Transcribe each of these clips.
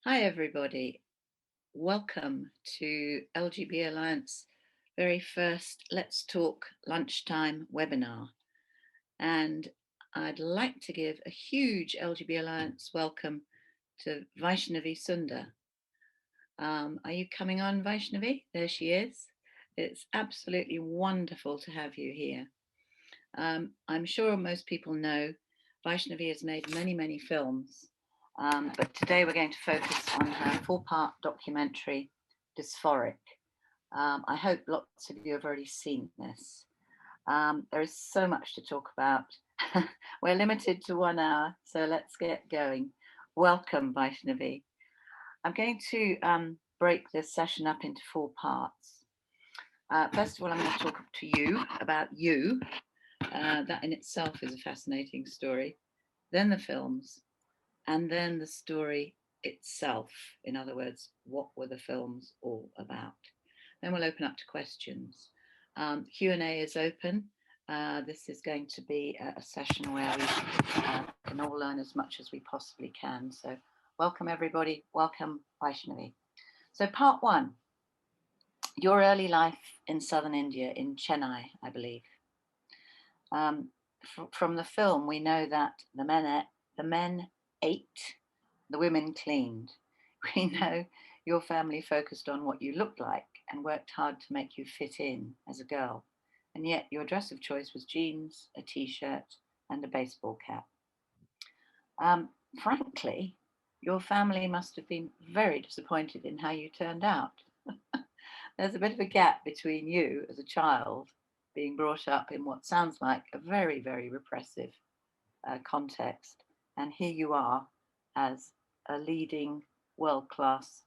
Hi, everybody. Welcome to LGB Alliance very first Let's Talk Lunchtime webinar. And I'd like to give a huge LGB Alliance welcome to Vaishnavi Sundar. Are you coming on, Vaishnavi? There she is. It's absolutely wonderful to have you here. I'm sure most people know Vaishnavi has made many films, but today we're going to focus on her 4-part documentary, Dysphoric. I hope lots of you have already seen this. There is so much to talk about. We're limited to 1 hour, so let's get going. Welcome, Vaishnavi. I'm going to break this session up into 4 parts. First of all, I'm going to talk to you about you. That in itself is a fascinating story. Then the films, and then the story itself. In other words, what were the films all about? Then we'll open up to questions. Q&A is open. This is going to be a session where we can all learn as much as we possibly can. So welcome everybody. Welcome Vaishnavi. So part 1, your early life in southern India, in Chennai, I believe. From the film, we know that the men ate, the women cleaned. We know your family focused on what you looked like and worked hard to make you fit in as a girl. And yet your dress of choice was jeans, a t-shirt, and a baseball cap. Frankly, your family must have been very disappointed in how you turned out. There's a bit of a gap between you as a child being brought up in what sounds like a very repressive context, and here you are as a leading world-class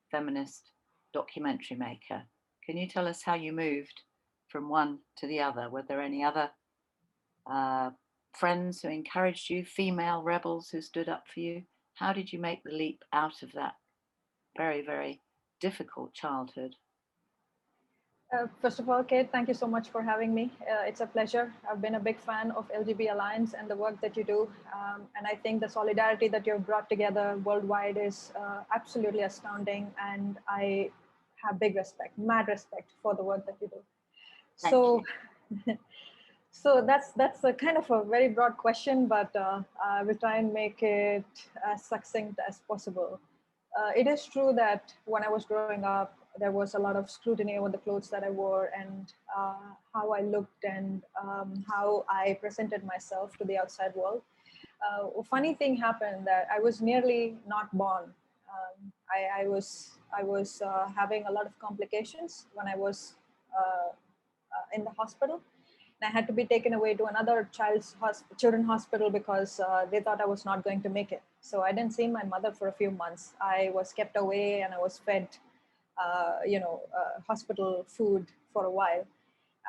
feminist documentary maker. Can you tell us how you moved from one to the other? Were there any other friends who encouraged you, female rebels who stood up for you? How did you make the leap out of that very difficult childhood? First of all, Kate, thank you so much for having me. It's a pleasure. I've been a big fan of LGB Alliance and the work that you do. And I think the solidarity that you've brought together worldwide is absolutely astounding. And I have big respect, mad respect for the work that you do. Thank So, you. so that's a kind of a very broad question, but I will try and make it as succinct as possible. It is true that when I was growing up, there was a lot of scrutiny over the clothes that I wore and how I looked and how I presented myself to the outside world. A funny thing happened that I was nearly not born. I was having a lot of complications when I was in the hospital. And I had to be taken away to another children's hospital because they thought I was not going to make it. So I didn't see my mother for a few months. I was kept away and I was fed, hospital food for a while.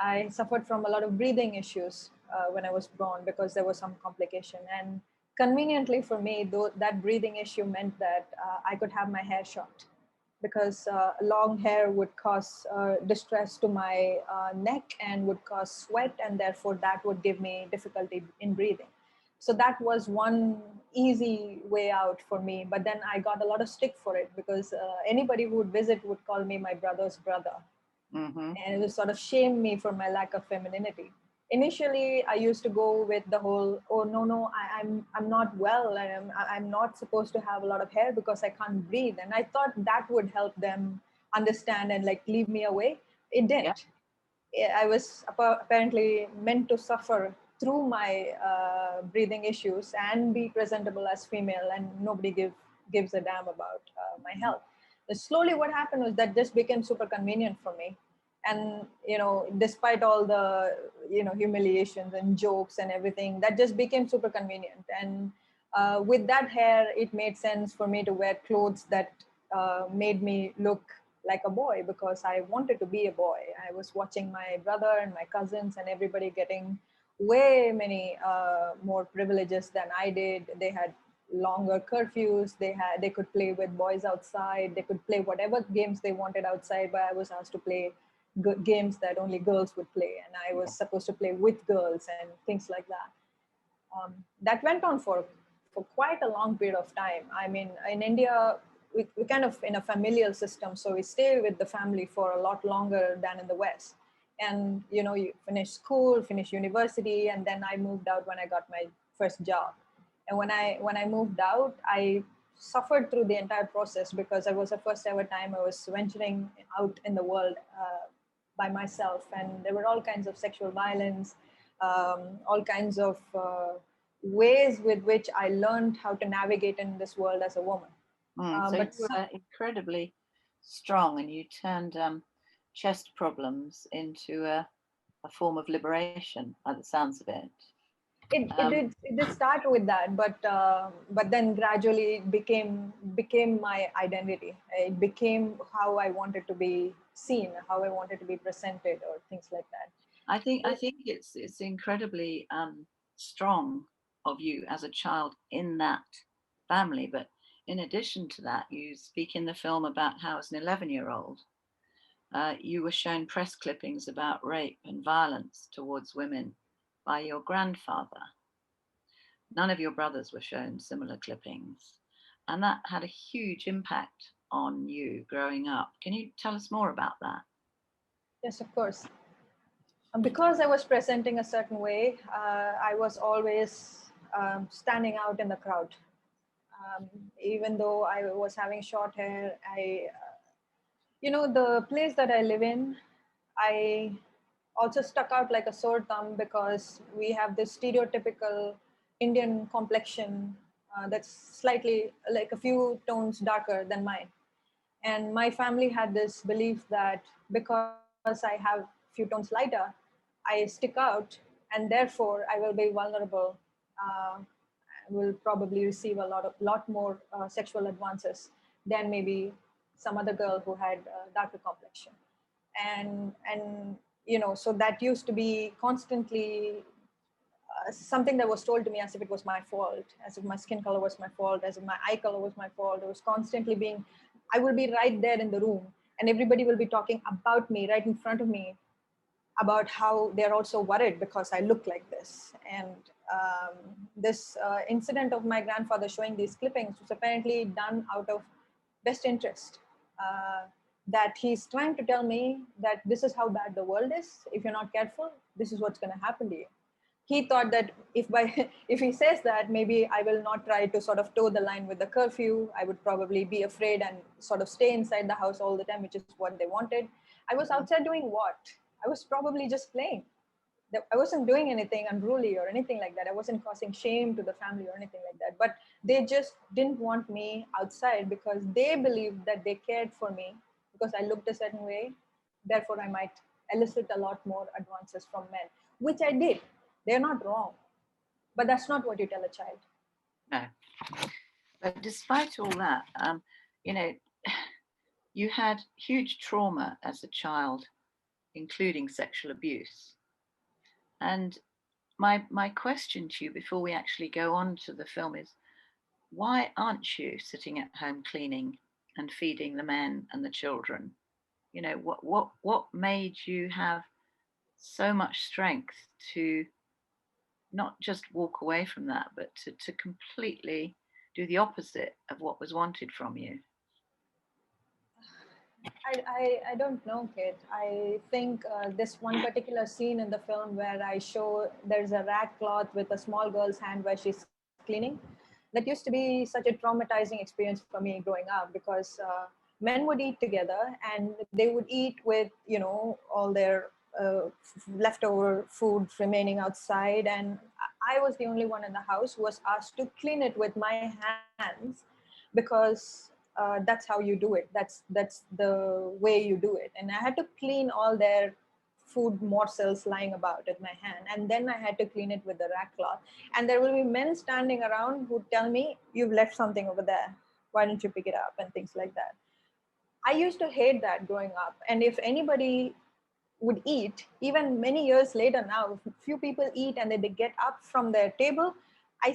I suffered from a lot of breathing issues when I was born because there was some complication. And conveniently for me, though, that breathing issue meant that I could have my hair short because long hair would cause distress to my neck and would cause sweat, and therefore that would give me difficulty in breathing. So that was one easy way out for me. But then I got a lot of stick for it because anybody who would visit would call me my brother's brother. Mm-hmm. And it would sort of shame me for my lack of femininity. Initially, I used to go with the whole, oh no, I'm not well, and I'm not supposed to have a lot of hair because I can't breathe. And I thought that would help them understand and like leave me away. It didn't. I was apparently meant to suffer through my breathing issues and be presentable as female, and nobody gives a damn about my health. But slowly, what happened was that just became super convenient for me, and despite all the humiliations and jokes and everything, that just became super convenient. And with that hair, it made sense for me to wear clothes that made me look like a boy because I wanted to be a boy. I was watching my brother and my cousins and everybody getting way many more privileges than I did. They had longer curfews. They could play with boys outside. They could play whatever games they wanted outside, but I was asked to play games that only girls would play, and I was supposed to play with girls and things like that. That went on for quite a long period of time. I mean, in India, we kind of in a familial system, so we stay with the family for a lot longer than in the West. And you finish school, finish university, and then I moved out when I got my first job. And when I moved out, I suffered through the entire process because it was the first ever time I was venturing out in the world by myself, and there were all kinds of sexual violence, all kinds of ways with which I learned how to navigate in this world as a woman. So you But were incredibly strong, and you turned chest problems into a form of liberation, by the sounds of it. Um, it did start with that, but then gradually it became my identity. It became how I wanted to be seen, how I wanted to be presented, or things like that. I think it's incredibly strong of you as a child in that family. But in addition to that, you speak in the film about how, as an 11-year-old, you were shown press clippings about rape and violence towards women by your grandfather. None of your brothers were shown similar clippings, and that had a huge impact on you growing up. Can you tell us more about that? Yes, of course. Because I was presenting a certain way, I was always standing out in the crowd. Um, Even though I was having short hair, the place that I live in, I also stuck out like a sore thumb because we have this stereotypical Indian complexion that's slightly like a few tones darker than mine. And my family had this belief that because I have few tones lighter, I stick out, and therefore I will be vulnerable. Uh, will probably receive a lot more sexual advances than maybe some other girl who had darker complexion. And so that used to be constantly something that was told to me as if it was my fault, as if my skin color was my fault, as if my eye color was my fault. It was constantly being, I will be right there in the room, and everybody will be talking about me right in front of me, about how they're also worried because I look like this. And this incident of my grandfather showing these clippings was apparently done out of best interest. That he's trying to tell me that this is how bad the world is. If you're not careful, this is what's going to happen to you. He thought that if by if he says that, maybe I will not try to sort of toe the line with the curfew. I would probably be afraid and sort of stay inside the house all the time, which is what they wanted. I was Mhm. outside doing what? I was probably just playing. I wasn't doing anything unruly or anything like that. I wasn't causing shame to the family or anything like that. But they just didn't want me outside because they believed that they cared for me because I looked a certain way. Therefore, I might elicit a lot more advances from men, which I did. They're not wrong, but that's not what you tell a child. No. But despite all that, you know, you had huge trauma as a child, including sexual abuse. And my question to you before we actually go on to the film is, why aren't you sitting at home cleaning and feeding the men and the children? What made you have so much strength to not just walk away from that, but to completely do the opposite of what was wanted from you? I don't know, Kate. I think this one particular scene in the film where I show there's a rag cloth with a small girl's hand where she's cleaning. That used to be such a traumatizing experience for me growing up because men would eat together and they would eat with, all their leftover food remaining outside. And I was the only one in the house who was asked to clean it with my hands because that's how you do it. That's the way you do it. And I had to clean all their food morsels lying about in my hand, and then I had to clean it with the rag cloth. And there will be men standing around who tell me, "You've left something over there. Why don't you pick it up?" and things like that. I used to hate that growing up. And if anybody would eat, even many years later now, if few people eat and then they get up from their table, I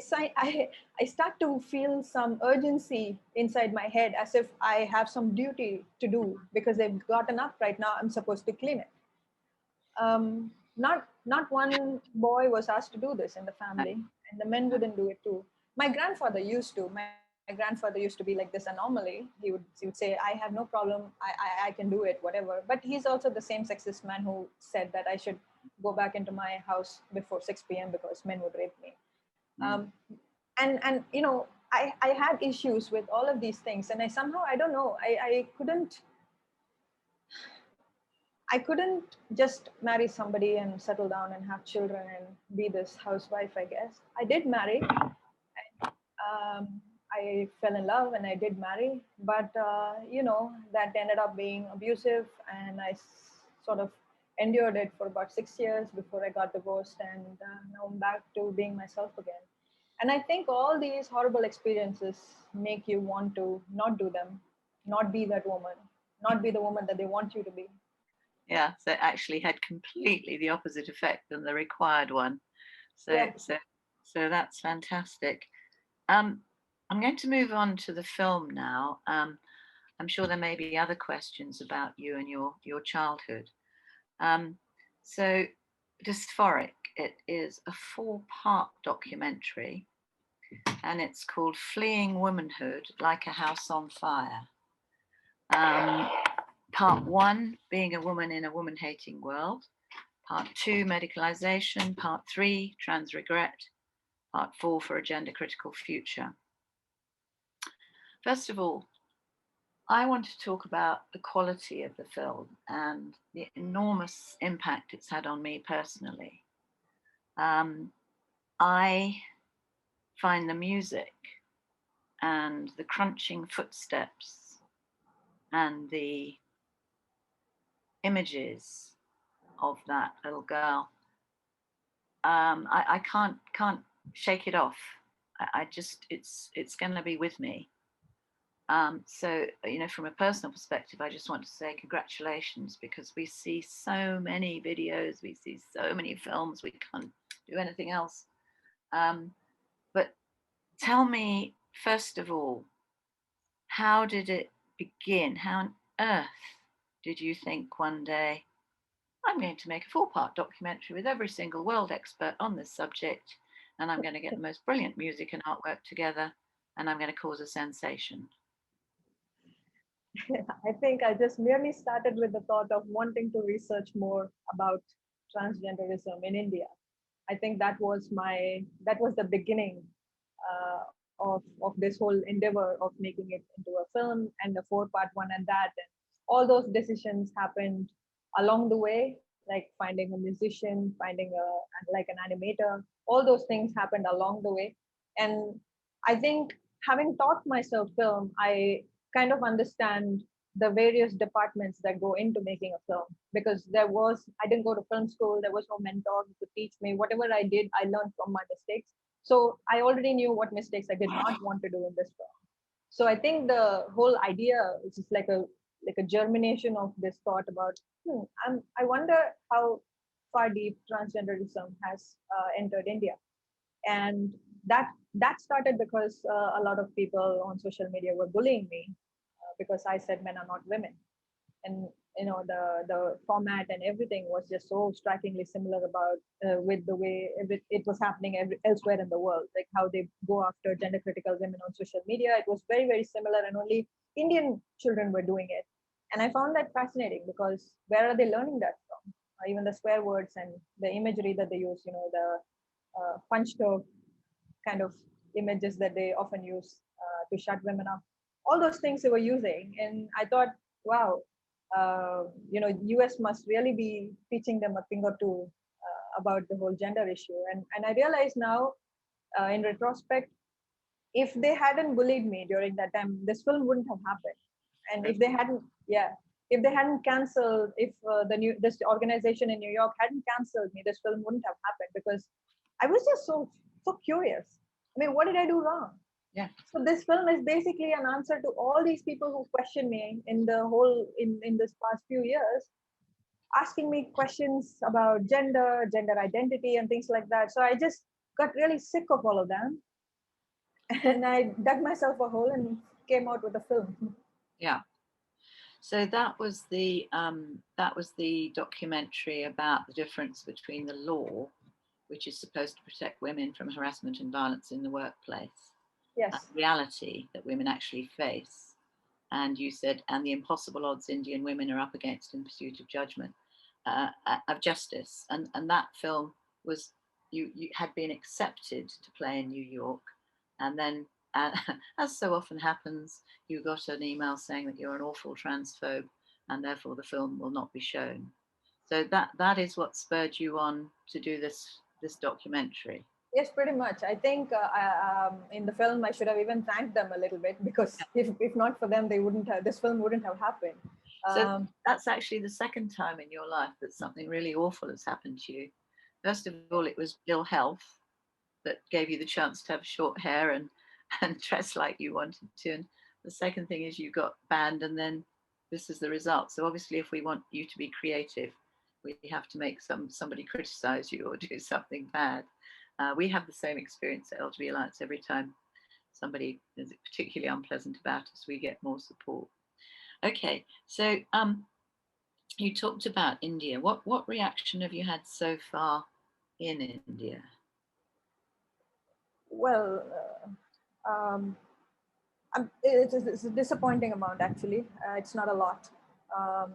start to feel some urgency inside my head as if I have some duty to do because they've gotten up right now, I'm supposed to clean it. Not one boy was asked to do this in the No. family, and the men No. wouldn't do it too. My grandfather used to. My my grandfather used to be like this anomaly. He would say, I have no problem, I can do it, whatever. But he's also the same sexist man who said that I should go back into my house before 6 p.m. because men would rape me. um, and I had issues with all of these things, and I somehow, I don't know, I couldn't just marry somebody and settle down and have children and be this housewife. I guess I did marry. I fell in love and I did marry, but that ended up being abusive, and sort of endured it for about 6 years before I got divorced, and now I'm back to being myself again. And I think all these horrible experiences make you want to not do them, not be that woman, not be the woman that they want you to be. Yeah, so it actually had completely the opposite effect than the required one. So Yeah. so so that's fantastic. Um, I'm going to move on to the film now. I'm sure there may be other questions about you and your childhood. Um, so, Dysphoric, it is a 4-part documentary, and it's called Fleeing Womanhood Like a House on Fire. Part 1, being a woman in a woman-hating world. Part 2, medicalization. Part 3, trans regret. Part 4, for a gender-critical future. First of all, I want to talk about the quality of the film and the enormous impact it's had on me personally. I find the music and the crunching footsteps and the images of that little girl, I can't shake it off. I just, it's going to be with me. So, from a personal perspective, I just want to say congratulations, because we see so many videos, we see so many films, we can't do anything else. But tell me, first of all, how did it begin? How on earth did you think one day, I'm going to make a 4-part documentary with every single world expert on this subject, and I'm going to get the most brilliant music and artwork together, and I'm going to cause a sensation? I think I just merely started with the thought of wanting to research more about transgenderism in India. I think that was the beginning of this whole endeavor of making it into a film, and a 4-part one at that. And all those decisions happened along the way, like finding a musician, finding like an animator. All those things happened along the way, and I think, having taught myself film, I kind of understand the various departments that go into making a film, because I didn't go to film school, there was no mentor who could teach me. Whatever I did, I learned from my mistakes. So I already knew what mistakes I did not want to do in this film. So I think the whole idea is just like a germination of this thought about, I wonder how far deep transgenderism has entered India. And that started because a lot of people on social media were bullying me, because I said men are not women. And the format and everything was just so strikingly similar about with the way it was happening elsewhere in the world, like how they go after gender critical women on social media. It was very, very similar, and only Indian children were doing it. And I found that fascinating, because where are they learning that from? Even the swear words and the imagery that they use, the punched up kind of images that they often use to shut women up. All those things they were using, and I thought, wow, US must really be teaching them a thing or two about the whole gender issue. And I realize now, in retrospect, if they hadn't bullied me during that time, this film wouldn't have happened. And if they hadn't, yeah, if they hadn't canceled, if this organization in New York hadn't canceled me, this film wouldn't have happened, because I was just so curious. I mean, what did I do wrong? Yeah. So this film is basically an answer to all these people who question me in the whole in this past few years, asking me questions about gender identity, and things like that. So I just got really sick of all of them, and I dug myself a hole and came out with a film. Yeah. So that was the documentary about the difference between the law, which is supposed to protect women from harassment and violence in the workplace, Yes. reality that women actually face. And you said, and the impossible odds Indian women are up against in pursuit of judgment, of justice. And that film was, you had been accepted to play in New York. And then, uh, as so often happens, you got an email saying that you're an awful transphobe and therefore the film will not be shown. So that is what spurred you on to do this documentary. Yes, pretty much. I think in the film I should have even thanked them a little bit, because if not for them, they wouldn't have, this film wouldn't have happened. So Um, that's actually the second time in your life that something really awful has happened to you. First of all, it was ill health that gave you the chance to have short hair and and dress like you wanted to. And the second thing is you got banned, and then this is the result. So obviously, if we want you to be creative, we have to make somebody criticize you or do something bad. We have the same experience at LGB Alliance. Every time somebody is particularly unpleasant about us, we get more support. Okay, so you talked about India. What reaction have you had so far in India? well, it's a disappointing amount, actually. It's not a lot, um,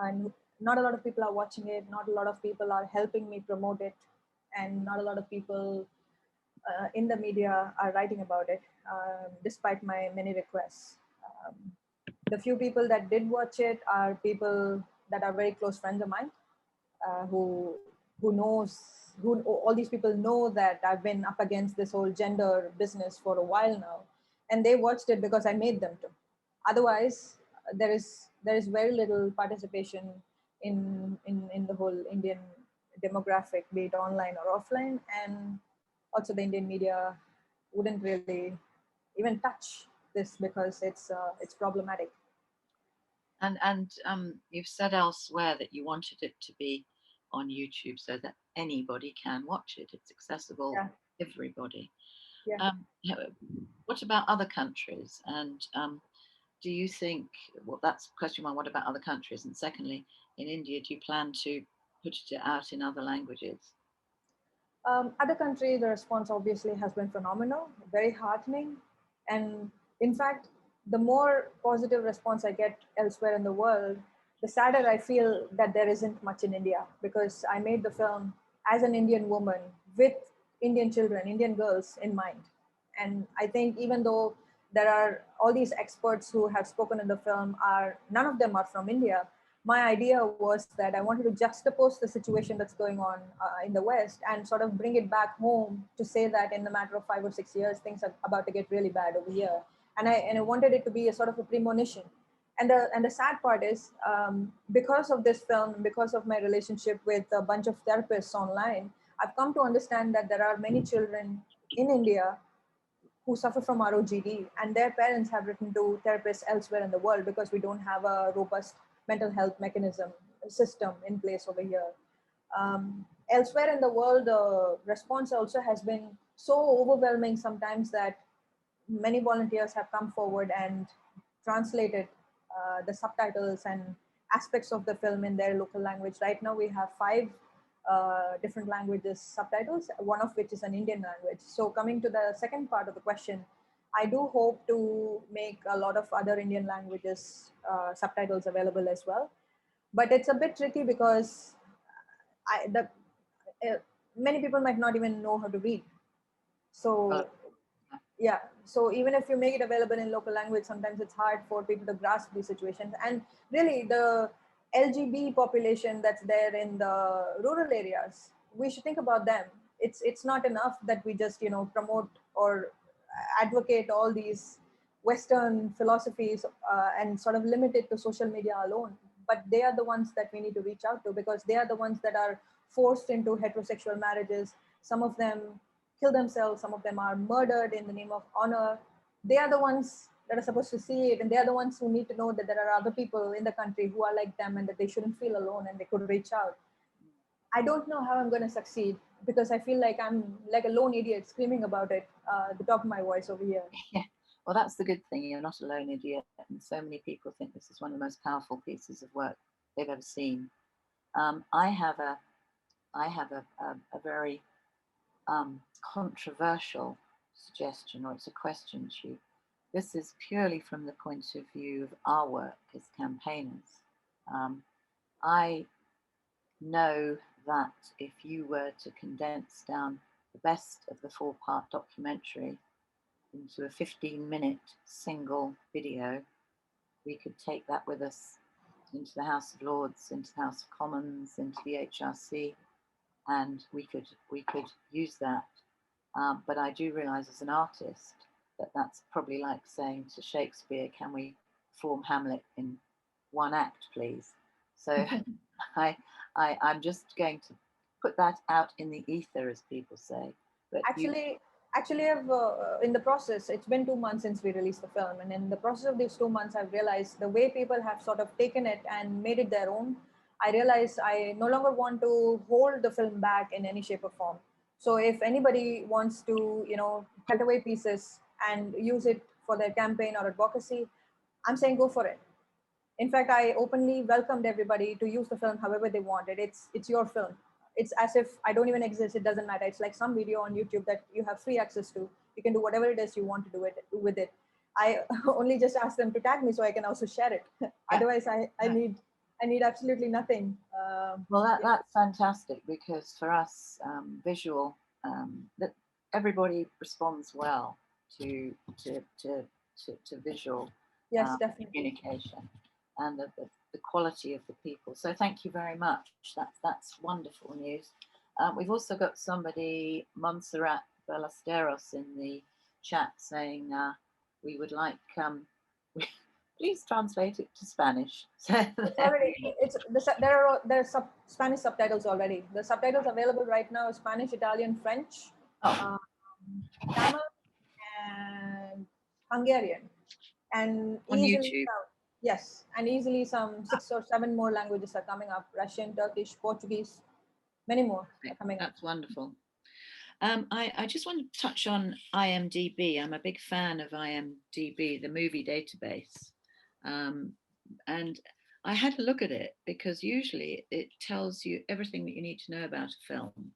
and not a lot of people are watching it. Not a lot of people are helping me promote it, and not a lot of people in the media are writing about it, despite my many requests. Um, the few people that did watch it are people that are very close friends of mine, who knows who all these people know that I've been up against this whole gender business for a while now, and they watched it because I made them to. Otherwise, there is very little participation in the whole Indian demographic, be it online or offline, and also the Indian media wouldn't really even touch this because it's problematic. And you've said elsewhere that you wanted it to be on YouTube so that anybody can watch it. It's accessible Yeah, to everybody. yeah. What about other countries? And do you think, well, that's question one, what about other countries? And secondly, in India, do you plan to put it out in other languages? Other countries, the response obviously has been phenomenal, very heartening. And in fact, the more positive response I get elsewhere in the world, the sadder I feel that there isn't much in India, because I made the film as an Indian woman with Indian children, Indian girls in mind. And I think even though there are all these experts who have spoken in the film, are none of them are from India. My idea was that I wanted to juxtapose the situation that's going on in the West and sort of bring it back home to say that in a matter of 5 or 6 years, things are about to get really bad over here. And I wanted it to be a sort of a premonition. And the sad part is, because of this film, because of my relationship with a bunch of therapists online, I've come to understand that there are many children in India who suffer from ROGD, and their parents have written to therapists elsewhere in the world because we don't have a robust mental health mechanism system in place over here. Elsewhere in the world, the response also has been so overwhelming sometimes that many volunteers have come forward and translated the subtitles and aspects of the film in their local language. Right now, we have five different languages subtitles, one of which is an Indian language. So, coming to the second part of the question, I do hope to make a lot of other Indian languages subtitles available as well. But it's a bit tricky because the many people might not even know how to read. Well, So yeah, so even if you make it available in local language, sometimes it's hard for people to grasp these situations. And really, the LGB population that's there in the rural areas, we should think about them. It's not enough that we just promote or advocate all these Western philosophies and sort of limit it to social media alone. But they are the ones that we need to reach out to, because they are the ones that are forced into heterosexual marriages. Some of them kill themselves, some of them are murdered in the name of honor. They are the ones that are supposed to see it, and they are the ones who need to know that there are other people in the country who are like them and that they shouldn't feel alone and they could reach out. I don't know how I'm going to succeed, because I feel like I'm like a lone idiot screaming about it at the top of my voice over here. yeah. Well, that's the good thing. You're not alone, idiot. And so many people think this is one of the most powerful pieces of work they've ever seen. I have a very controversial suggestion, or it's a question to you. This is purely from the point of view of our work as campaigners. I know that if you were to condense down the best of the 4-part documentary into a 15-minute single video, we could take that with us into the House of Lords, into the House of Commons, into the HRC, and we could use that. But I do realise as an artist that that's probably like saying to Shakespeare, "Can we perform Hamlet in one act, please?" So I'm just going to put that out in the ether, as people say. But Actually, I've in the process, it's been 2 months since we released the film, and in the process of these 2 months, I've realized the way people have sort of taken it and made it their own. I realized I no longer want to hold the film back in any shape or form. So if anybody wants to, cut away pieces and use it for their campaign or advocacy, I'm saying go for it. In fact, I openly welcomed everybody to use the film however they wanted. It's your film. It's as if I don't even exist. It doesn't matter. It's like some video on YouTube that you have free access to. You can do whatever it is you want to do it with it. I only just ask them to tag me so I can also share it. Otherwise, I need absolutely nothing. Well, that's fantastic, because for us, visual, that everybody responds well to visual Yes, definitely. communication, and the quality of the people. So thank you very much. That's wonderful news. We've also got somebody, Montserrat Ballesteros, in the chat saying we would like please translate it to Spanish. So there are Spanish subtitles already. The subtitles available right now are Spanish, Italian, French, Tamil, and Hungarian, and on easily YouTube. yes, and easily some 6 or 7 more languages are coming up: Russian, Turkish, Portuguese, many more are coming up. That's wonderful. I just want to touch on IMDb. I'm a big fan of IMDb, the movie database. And I had a look at it because usually it tells you everything that you need to know about a film.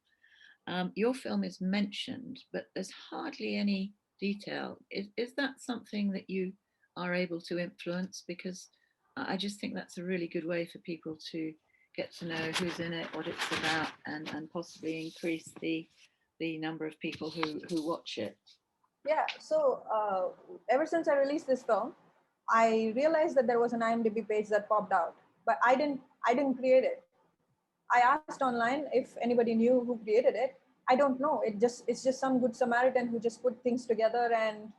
Your film is mentioned, but there's hardly any detail. Is that something that you are able to influence? Because I just think that's a really good way for people to get to know who's in it, what it's about, and possibly increase the number of people who watch it. Yeah, so ever since I released this film, I realized that there was an IMDb page that popped out, but I didn't create it. I asked online if anybody knew who created it. I don't know. It's just some good Samaritan who just put things together and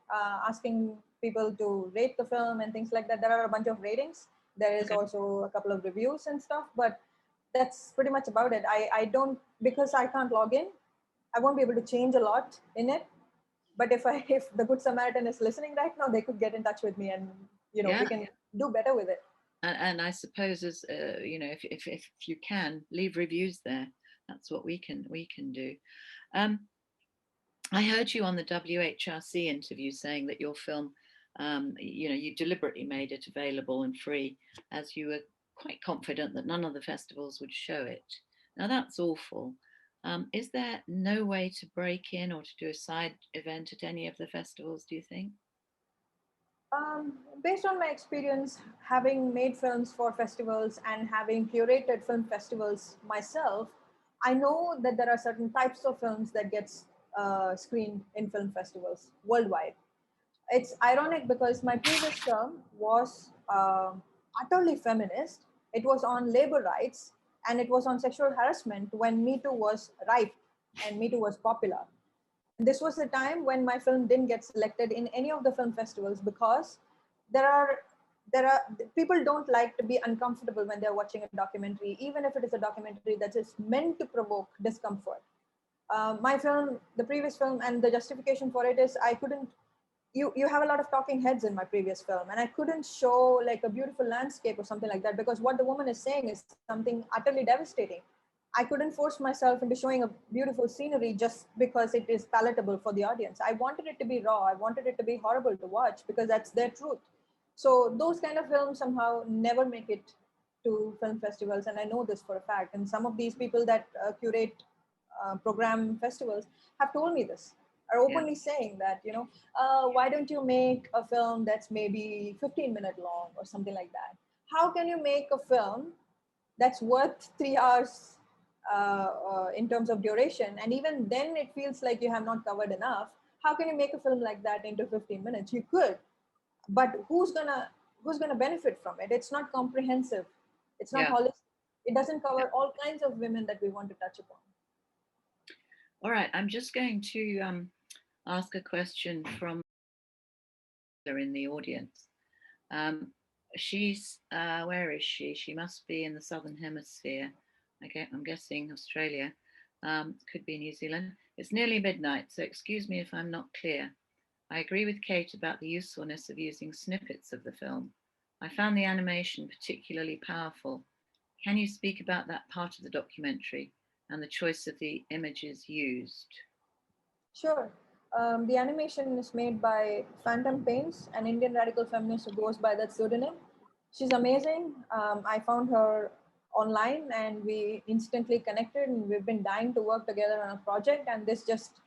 asking people to rate the film and things like that. There are a bunch of ratings. There is also a couple of reviews and stuff, but that's pretty much about it. I don't, because I can't log in, I won't be able to change a lot in it. But if the Good Samaritan is listening right now, they could get in touch with me, and we can do better with it. And I suppose, as if you can leave reviews there, that's what we can do. I heard you on the WHRC interview saying that your film, you deliberately made it available and free, as you were quite confident that none of the festivals would show it. Now that's awful. Is there no way to break in or to do a side event at any of the festivals, do you think? Based on my experience, having made films for festivals and having curated film festivals myself, I know that there are certain types of films that gets screened in film festivals worldwide. It's ironic because my previous film was utterly feminist. It was on labor rights, and it was on sexual harassment when Me Too was ripe and Me Too was popular. And this was the time when my film didn't get selected in any of the film festivals because there are people don't like to be uncomfortable when they're watching a documentary, even if it is a documentary that is meant to provoke discomfort. My film, the previous film, and the justification for it is I couldn't. You have a lot of talking heads in my previous film, and I couldn't show like a beautiful landscape or something like that because what the woman is saying is something utterly devastating. I couldn't force myself into showing a beautiful scenery just because it is palatable for the audience. I wanted it to be raw. I wanted it to be horrible to watch because that's their truth. So those kind of films somehow never make it to film festivals, and I know this for a fact. And some of these people that curate program festivals have told me this. are openly saying that, why don't you make a film that's maybe 15-minute long or something like that? How can you make a film that's worth 3 hours in terms of duration, and even then it feels like you have not covered enough? How can you make a film like that into 15 minutes? You could, but who's gonna benefit from it? It's not comprehensive, it's not Yeah. holistic, it doesn't Yeah. cover all kinds of women that we want to touch upon. All right. I'm just going to ask a question from in the audience. Um, she's where is she? She must be in the southern hemisphere. Okay, I'm guessing Australia. Could be New Zealand. It's nearly midnight, so excuse me if I'm not clear. I agree with Kate about the usefulness of using snippets of the film. I found the animation particularly powerful. Can you speak about that part of the documentary and the choice of the images used? Sure. The animation is made by Phantom Paints, an Indian radical feminist who goes by that pseudonym. She's amazing. I found her online and we instantly connected, and we've been dying to work together on a project. And this just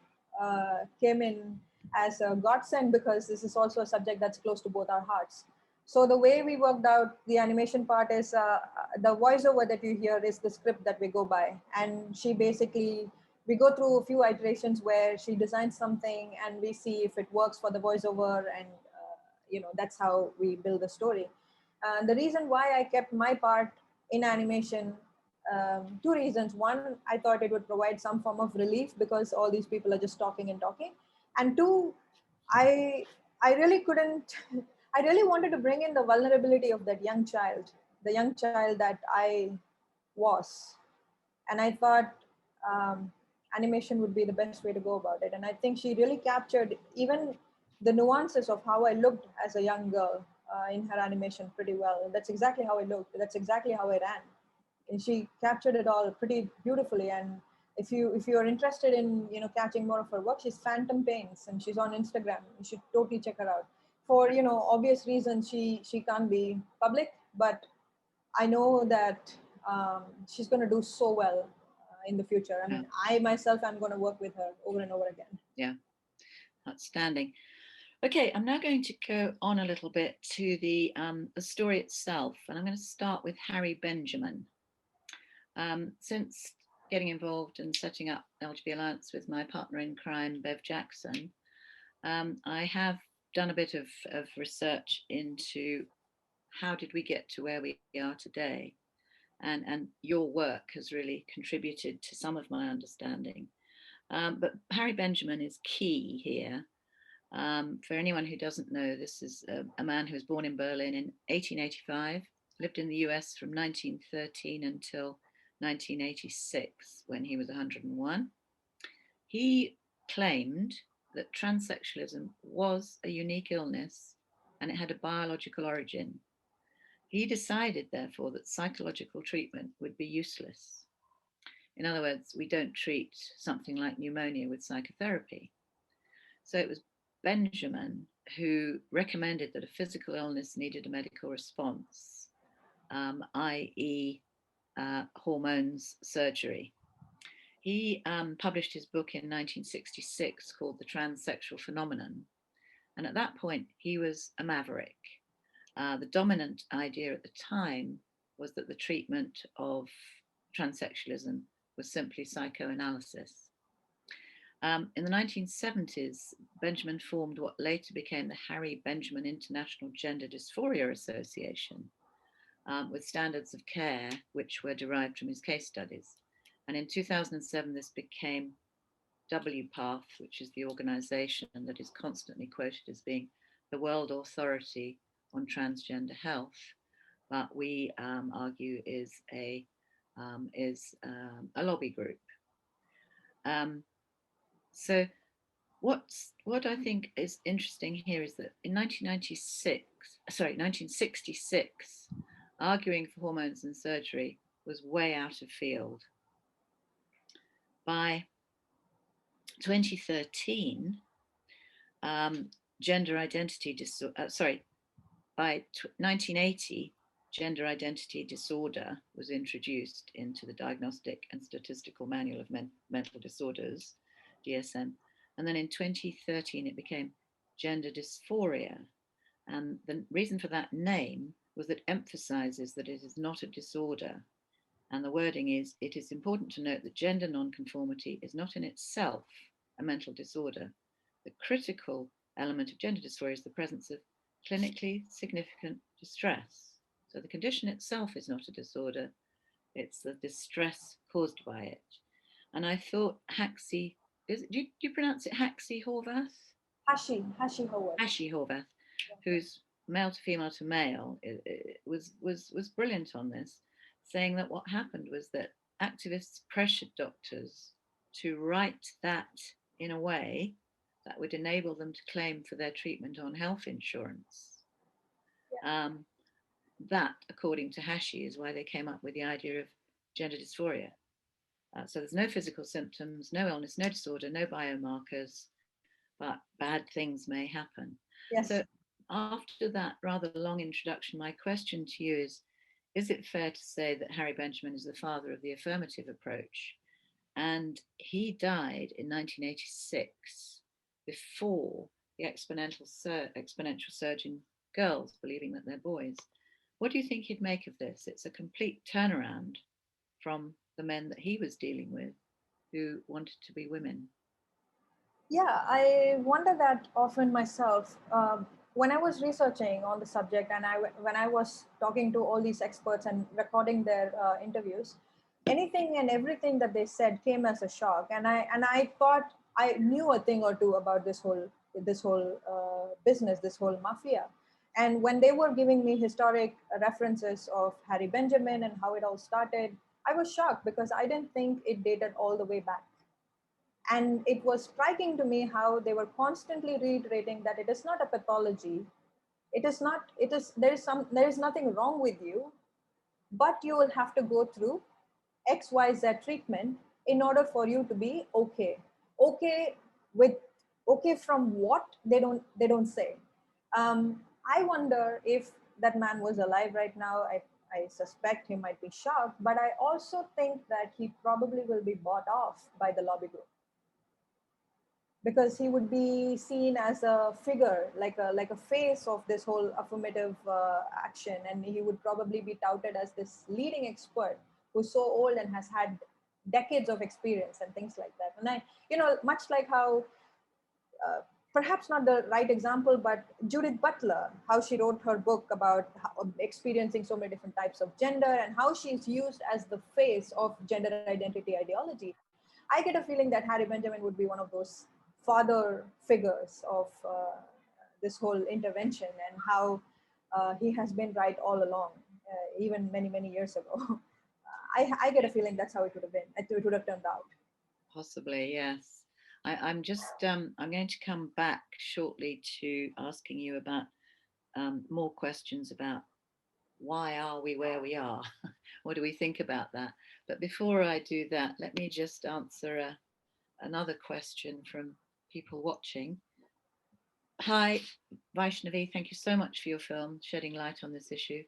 came in as a godsend because this is also a subject that's close to both our hearts. So the way we worked out the animation part is the voiceover that you hear is the script that we go by, and she basically, we go through a few iterations where she designs something and we see if it works for the voiceover, and that's how we build the story. And the reason why I kept my part in animation, two reasons. One, I thought it would provide some form of relief because all these people are just talking and talking. And two, I I really couldn't. I really wanted to bring in the vulnerability of that young child, the young child that I was, and I thought animation would be the best way to go about it. And I think she really captured even the nuances of how I looked as a young girl in her animation pretty well. That's exactly how I looked. That's exactly how I ran, and she captured it all pretty beautifully. And if you are interested in catching more of her work, she's Phantom Paints and she's on Instagram. You should totally check her out. For obvious reasons, she can't be public, but I know that she's going to do so well in the future. I Yeah. mean, I myself am going to work with her over and over again. Yeah, outstanding. Okay, I'm now going to go on a little bit to the story itself, and I'm going to start with Harry Benjamin. Since getting involved and setting up LGB Alliance with my partner in crime, Bev Jackson, I have done a bit of research into how did we get to where we are today, and your work has really contributed to some of my understanding. But Harry Benjamin is key here. For anyone who doesn't know, this is a man who was born in Berlin in 1885, lived in the US from 1913 until 1986 when he was 101. He claimed that transsexualism was a unique illness and it had a biological origin. He decided, therefore, that psychological treatment would be useless. In other words, we don't treat something like pneumonia with psychotherapy. So it was Benjamin who recommended that a physical illness needed a medical response, i.e., hormones, surgery. He published his book in 1966 called The Transsexual Phenomenon. And at that point, he was a maverick. The dominant idea at the time was that the treatment of transsexualism was simply psychoanalysis. In the 1970s, Benjamin formed what later became the Harry Benjamin International Gender Dysphoria Association, with standards of care which were derived from his case studies. And in 2007, this became WPATH, which is the organization that is constantly quoted as being the world authority on transgender health, but we argue is a lobby group. So what I think is interesting here is that in 1966, arguing for hormones and surgery was way out of field. By 2013, gender identity by 1980, gender identity disorder was introduced into the Diagnostic and Statistical Manual of Mental Disorders, DSM, And then in 2013, it became gender dysphoria. And the reason for that name was that emphasizes that it is not a disorder. And the wording is, it is important to note that gender nonconformity is not in itself a mental disorder. The critical element of gender dysphoria is the presence of clinically significant distress. So the condition itself is not a disorder, it's the distress caused by it. And I thought do you pronounce it Haxi Horvath? Hashi Howard. Hashi Horvath, who's male to female to male, was brilliant on this, saying that what happened was that activists pressured doctors to write that in a way that would enable them to claim for their treatment on health insurance. Yeah. That, according to Hashi, is why they came up with the idea of gender dysphoria. So there's no physical symptoms, no illness, no disorder, no biomarkers, but bad things may happen. Yes. So after that rather long introduction, my question to you is it fair to say that Harry Benjamin is the father of the affirmative approach? And he died in 1986, before the exponential surge in girls believing that they're boys. What do you think he'd make of this? It's a complete turnaround from the men that he was dealing with who wanted to be women. Yeah, I wonder that often myself. When I was researching on the subject, and when I was talking to all these experts and recording their interviews, anything and everything that they said came as a shock. And I thought I knew a thing or two about this whole business, this whole mafia. And when they were giving me historic references of Harry Benjamin and how it all started, I was shocked because I didn't think it dated all the way back. And it was striking to me how they were constantly reiterating that it is not a pathology. It is not, it is, there is nothing wrong with you, but you will have to go through XYZ treatment in order for you to be okay. Okay with, okay from what they don't say. I wonder if that man was alive right now. I suspect he might be shocked, but I also think that he probably will be bought off by the lobby group, because he would be seen as a figure, like a face of this whole affirmative action, and he would probably be touted as this leading expert who's so old and has had decades of experience and things like that. And much like how, perhaps not the right example, but Judith Butler, how she wrote her book about experiencing so many different types of gender and how she's used as the face of gender identity ideology. I get a feeling that Harry Benjamin would be one of those father figures of this whole intervention, and how he has been right all along, even many, many years ago. I get a feeling that's how it would have been. It would have turned out. Possibly, yes. I'm just I'm going to come back shortly to asking you about more questions about why are we where we are? What do we think about that? But before I do that, let me just answer another question from people watching. Hi, Vaishnavi, thank you so much for your film, shedding light on this issue.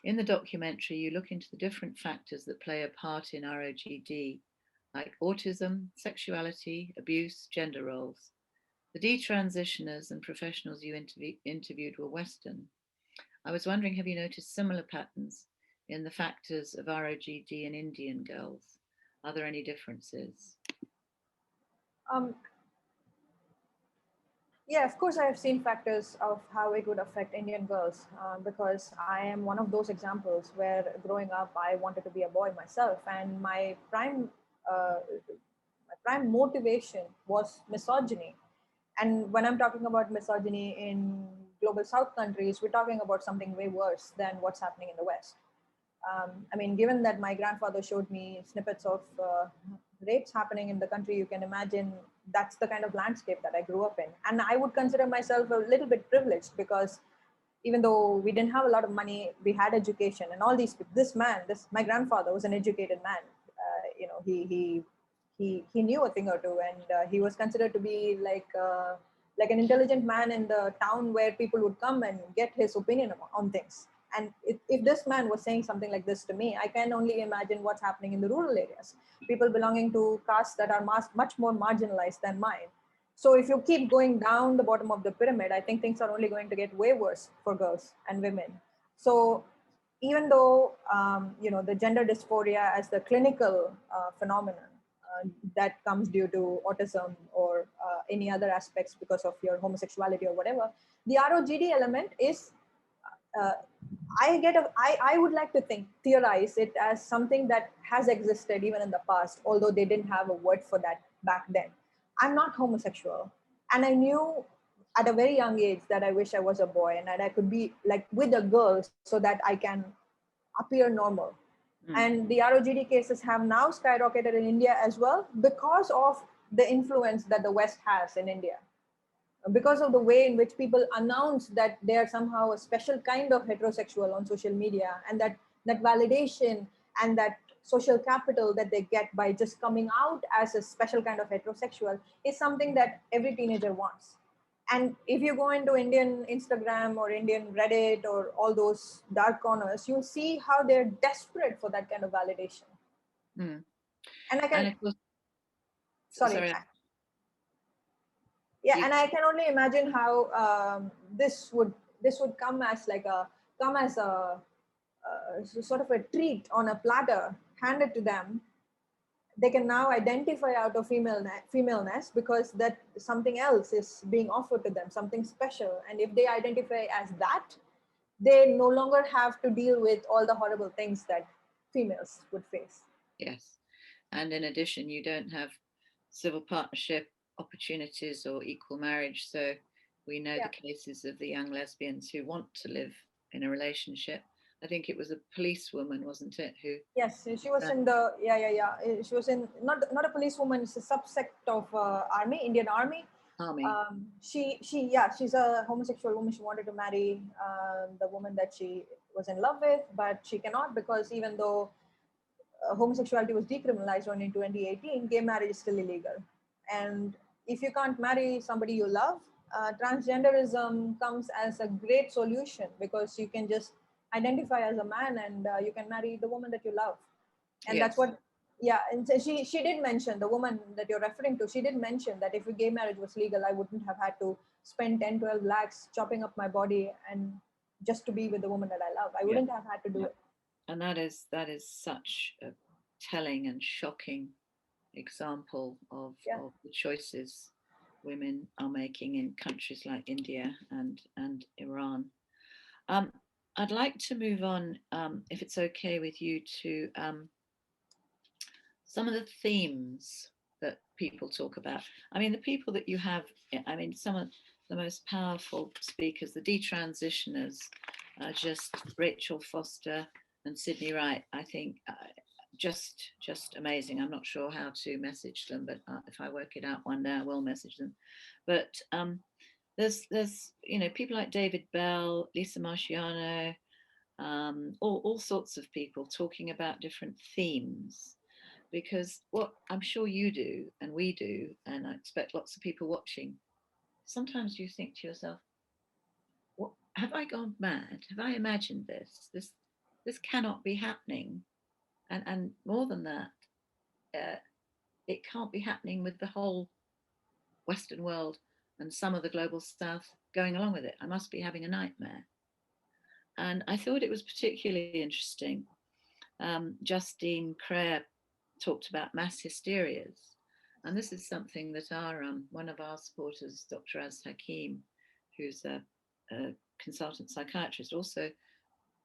In the documentary, you look into the different factors that play a part in ROGD, like autism, sexuality, abuse, gender roles. The detransitioners and professionals you interviewed were Western. I was wondering, have you noticed similar patterns in the factors of ROGD in Indian girls? Are there any differences? Um, Yeah, of course, I have seen factors of how it would affect Indian girls, because I am one of those examples where growing up, I wanted to be a boy myself, and uh, my prime motivation was misogyny. And when I'm talking about misogyny in global South countries, we're talking about something way worse than what's happening in the West. I mean, given that my grandfather showed me snippets of rapes happening in the country, you can imagine that's the kind of landscape that I grew up in. And I would consider myself a little bit privileged, because even though we didn't have a lot of money, we had education, and all these. My grandfather was an educated man. He knew a thing or two, and he was considered to be like an intelligent man in the town where people would come and get his opinion on things. And if this man was saying something like this to me, I can only imagine what's happening in the rural areas. People belonging to castes that are much more marginalized than mine. So if you keep going down the bottom of the pyramid, I think things are only going to get way worse for girls and women. So even though the gender dysphoria as the clinical phenomenon that comes due to autism or any other aspects because of your homosexuality or whatever, the ROGD element is uh, I would like to theorize it as something that has existed even in the past, although they didn't have a word for that back then. I'm not homosexual, and I knew at a very young age that I wish I was a boy and that I could be like with a girl so that I can appear normal. Mm. And the ROGD cases have now skyrocketed in India as well because of the influence that the West has in India, because of the way in which people announce that they are somehow a special kind of heterosexual on social media, and that validation and that social capital that they get by just coming out as a special kind of heterosexual is something that every teenager wants. And if you go into Indian Instagram or Indian Reddit or all those dark corners, you'll see how they're desperate for that kind of validation. Mm. And I And can, of course, sorry, sorry, yeah, you, and I can only imagine how this would come as sort of a treat on a platter handed to them. They can now identify out of femaleness because that something else is being offered to them, something special. And if they identify as that, they no longer have to deal with all the horrible things that females would face. yes. And in addition, you don't have civil partnership opportunities or equal marriage. So we know the Yeah. cases of the young lesbians who want to live in a relationship. I think it was a policewoman, wasn't it, who Yes, she was in the yeah. She was in not a policewoman. It's a subsect of army, Indian Army. army. She's a homosexual woman. She wanted to marry the woman that she was in love with, but she cannot because even though homosexuality was decriminalized on in 2018, gay marriage is still illegal. And if you can't marry somebody you love, transgenderism comes as a great solution because you can just identify as a man and you can marry the woman that you love. And that's Yes, what, yeah. And so she did mention, the woman that you're referring to, she did mention that if a gay marriage was legal, I wouldn't have had to spend 10, 12 lakhs chopping up my body and just to be with the woman that I love. I yeah, wouldn't have had to do yeah. it. And that is such a telling and shocking example Yeah. of the choices women are making in countries like India and Iran. Um, I'd like to move on, if it's okay with you, to some of the themes that people talk about. I mean, the people that you have, I mean, some of the most powerful speakers, the detransitioners, are just Rachel Foster and Sydney Wright. I think just amazing. I'm not sure how to message them, but if I work it out one day, I will message them. But there's people like David Bell, Lisa Marciano, all sorts of people talking about different themes, because what I'm sure you do and we do, and I expect lots of people watching, sometimes you think to yourself, what have I gone mad? Have I imagined this cannot be happening? And more than that, uh, it can't be happening with the whole Western world and some of the global South going along with it. I must be having a nightmare. And I thought it was particularly interesting. Justine Crair talked about mass hysterias. And this is something that our one of our supporters, Dr. Az Hakim, who's a consultant psychiatrist, also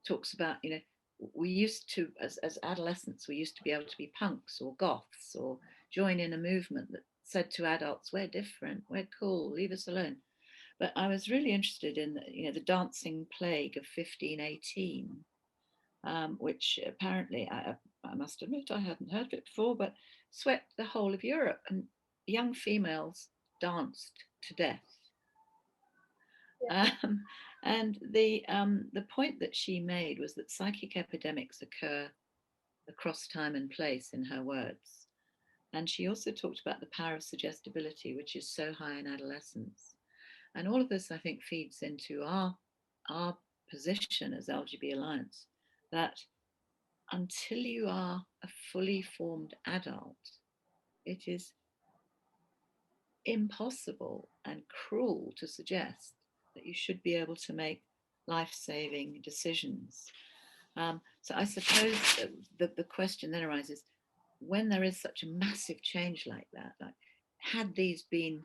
talks about, we used to, as adolescents, we used to be able to be punks or goths or join in a movement that said to adults, we're different, we're cool, leave us alone. But I was really interested in the dancing plague of 1518, which apparently, I must admit I hadn't heard of it before, but swept the whole of Europe, and young females danced to death. Um, and the point that she made was that psychic epidemics occur across time and place, in her words. And she also talked about the power of suggestibility, which is so high in adolescence. And all of this, I think, feeds into our position as LGB Alliance, that until you are a fully formed adult, it is impossible and cruel to suggest that you should be able to make life-saving decisions. So I suppose the question then arises, when there is such a massive change like that, like had these been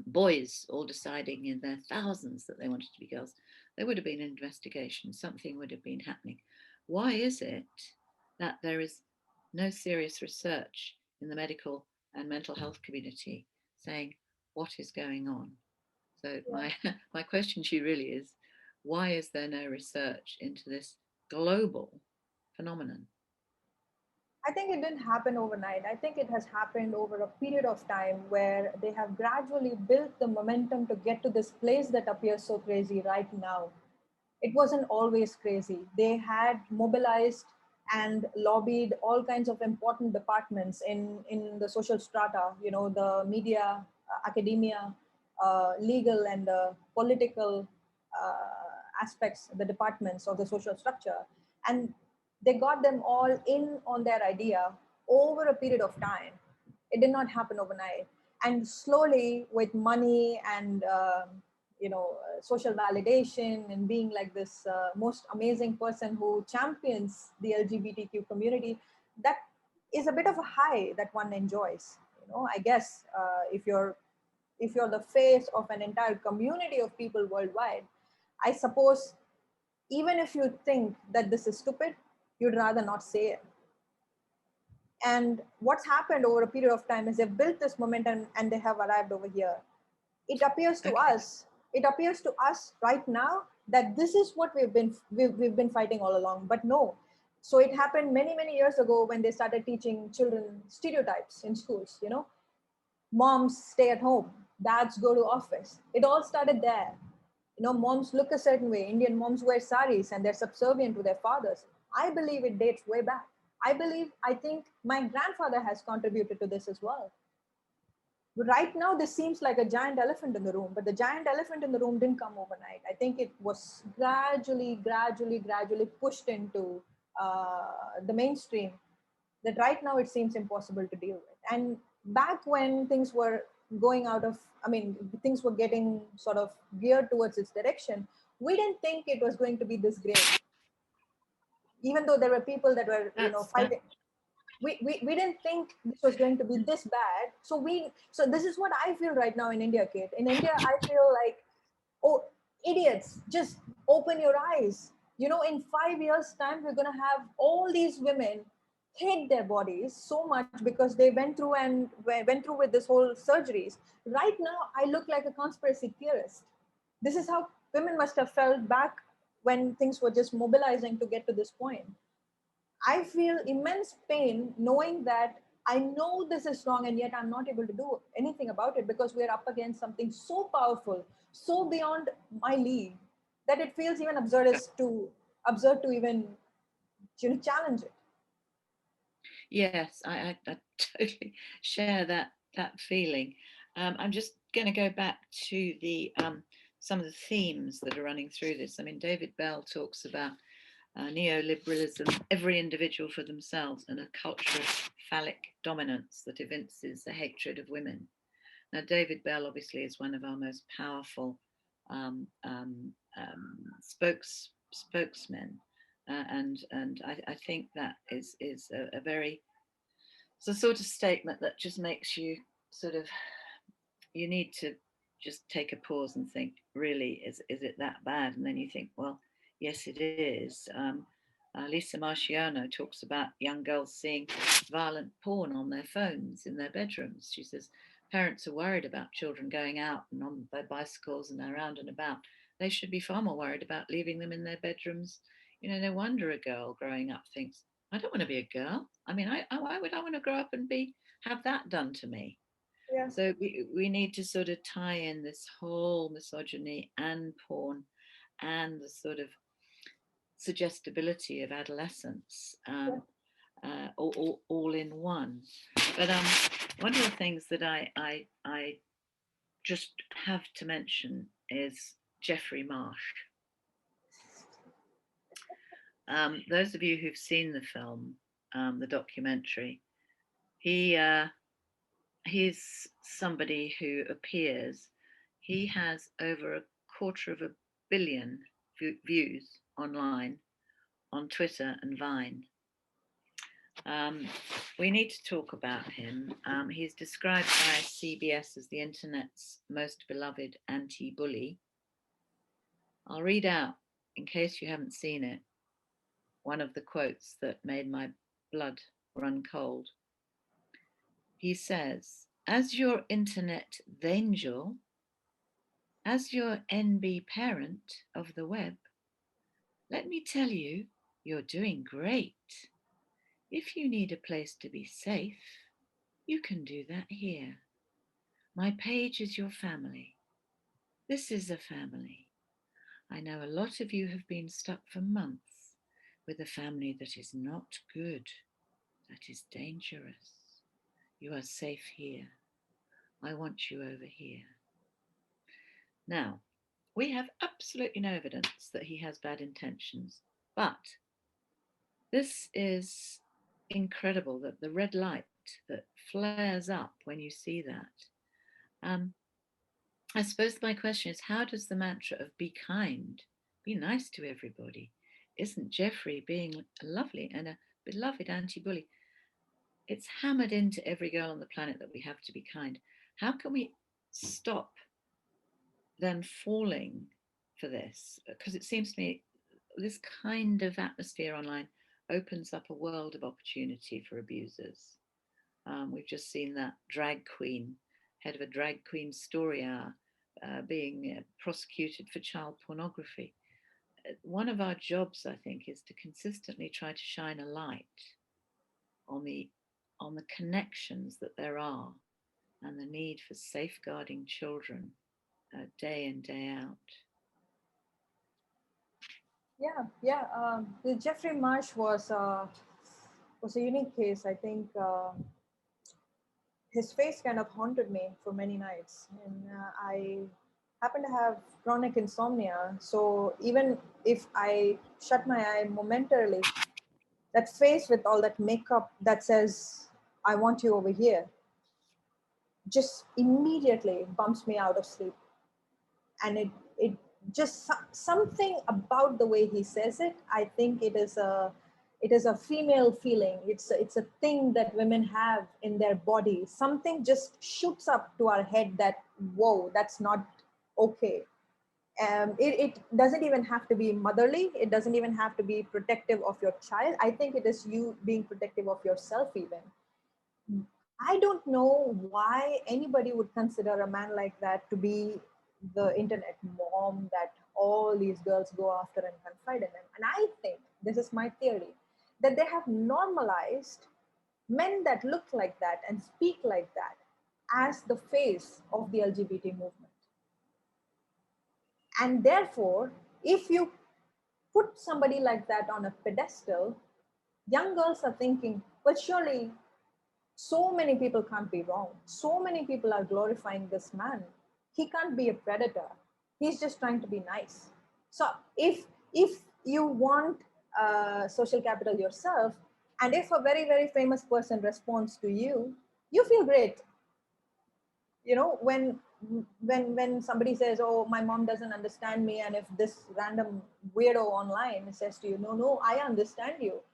boys all deciding in their thousands that they wanted to be girls, there would have been an investigation, something would have been happening. Why is it that there is no serious research in the medical and mental health community saying what is going on? So Yeah. my question to you really is, why is there no research into this global phenomenon? I think it didn't happen overnight. I think it has happened over a period of time where they have gradually built the momentum to get to this place that appears so crazy right now. It wasn't always crazy. They had mobilized and lobbied all kinds of important departments in the social strata, the media, academia, legal, and political aspects, the departments of the social structure. And they got them all in on their idea over a period of time. It did not happen overnight. And slowly, with money and social validation and being like this most amazing person who champions the LGBTQ community, that is a bit of a high that one enjoys. I guess if you're the face of an entire community of people worldwide, I suppose even if you think that this is stupid, you'd rather not say it. And what's happened over a period of time is they've built this momentum and they have arrived over here. It appears to Okay. us, it appears to us right now that this is what we've been fighting all along. But no. So it happened many, many years ago when they started teaching children stereotypes in schools, moms stay at home, dads go to office. It all started there. Moms look a certain way. Indian moms wear saris and they're subservient to their fathers. I believe it dates way back. I think my grandfather has contributed to this as well. Right now, this seems like a giant elephant in the room, but the giant elephant in the room didn't come overnight. I think it was gradually pushed into the mainstream, that right now it seems impossible to deal with. And back when things were going out of, I mean, things were getting sort of geared towards its direction, we didn't think it was going to be this great. Even though there were people that were, That fighting, we didn't think this was going to be this bad. So this is what I feel right now in India, Kate. In India, I feel like, oh, idiots, just open your eyes. In 5 years time, we're going to have all these women hate their bodies so much because they went through with this whole surgeries. Right now, I look like a conspiracy theorist. This is how women must have felt back when things were just mobilizing to get to this point. I feel immense pain knowing that I know this is wrong and yet I'm not able to do anything about it because we're up against something so powerful, so beyond my league, that it feels even absurd to even challenge it. Yes, I totally share that feeling. I'm just going to go back to the some of the themes that are running through this. I mean, David Bell talks about neoliberalism, every individual for themselves, and a culture of phallic dominance that evinces the hatred of women. Now, David Bell obviously is one of our most powerful spokesmen, and I think that is a very, it's a sort of statement that just makes you sort of, you need to just take a pause and think, really, is it that bad? And then you think, well, yes, it is. Lisa Marciano talks about young girls seeing violent porn on their phones in their bedrooms. She says parents are worried about children going out and on their bicycles and around and about. They should be far more worried about leaving them in their bedrooms. No wonder a girl growing up thinks, I don't want to be a girl. I mean, why would I want to grow up and have that done to me? Yeah, So we need to sort of tie in this whole misogyny and porn and the sort of suggestibility of adolescence, yeah. all in one. But one of the things that I just have to mention is Jeffrey Marsh. Those of you who've seen the film, the documentary, he he's somebody who appears, he has over a quarter of a billion views online on Twitter and Vine. We need to talk about him. He's described by CBS as the internet's most beloved anti-bully. I'll read out, in case you haven't seen it, one of the quotes that made my blood run cold. He says, "As your internet angel, as your NB parent of the web, let me tell you, you're doing great. If you need a place to be safe, you can do that here. My page is your family. This is a family. I know a lot of you have been stuck for months with a family that is not good, that is dangerous. You are safe here. I want you over here." Now, we have absolutely no evidence that he has bad intentions, but this is incredible, that the red light that flares up when you see that. I suppose my question is, how does the mantra of be kind, be nice to everybody, isn't Jeffrey being lovely and a beloved anti-bully? It's hammered into every girl on the planet that we have to be kind. How can we stop them falling for this? Because it seems to me this kind of atmosphere online opens up a world of opportunity for abusers. We've just seen that drag queen, head of a drag queen story hour, being prosecuted for child pornography. One of our jobs, I think, is to consistently try to shine a light on the connections that there are and the need for safeguarding children day in, day out. Yeah. The Jeffrey Marsh was a unique case. I think his face kind of haunted me for many nights, and I happen to have chronic insomnia. So even if I shut my eye momentarily, that face with all that makeup that says "I want you over here" just immediately bumps me out of sleep. And it just something about the way he says it, I think it is a female feeling. It's a thing that women have in their body. Something just shoots up to our head that, whoa, that's not okay. It doesn't even have to be motherly. It doesn't even have to be protective of your child. I think it is you being protective of yourself even. I don't know why anybody would consider a man like that to be the internet mom that all these girls go after and confide in them. And I think, this is my theory, that they have normalized men that look like that and speak like that as the face of the LGBT movement. And therefore, if you put somebody like that on a pedestal, young girls are thinking, well, surely so many people can't be wrong. So many people are glorifying this man. He can't be a predator. He's just trying to be nice. So if you want social capital yourself, and if a very very famous person responds to you, you feel great. You know, when somebody says, "Oh, my mom doesn't understand me," and if this random weirdo online says to you, "No, I understand you,"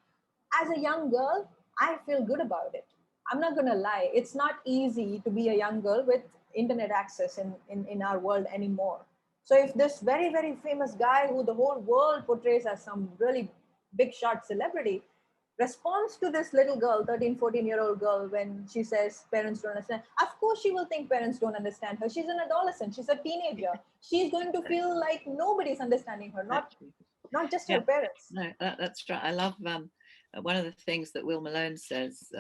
as a young girl, I feel good about it. I'm not going to lie. It's not easy to be a young girl with internet access in our world anymore. So if this very, very famous guy who the whole world portrays as some really big shot celebrity responds to this little girl, 13, 14-year-old girl, when she says parents don't understand, of course she will think parents don't understand her. She's an adolescent. She's a teenager. She's going to feel like nobody's understanding her, not just Yeah, her parents. no, that's right. I love one of the things that Will Malone says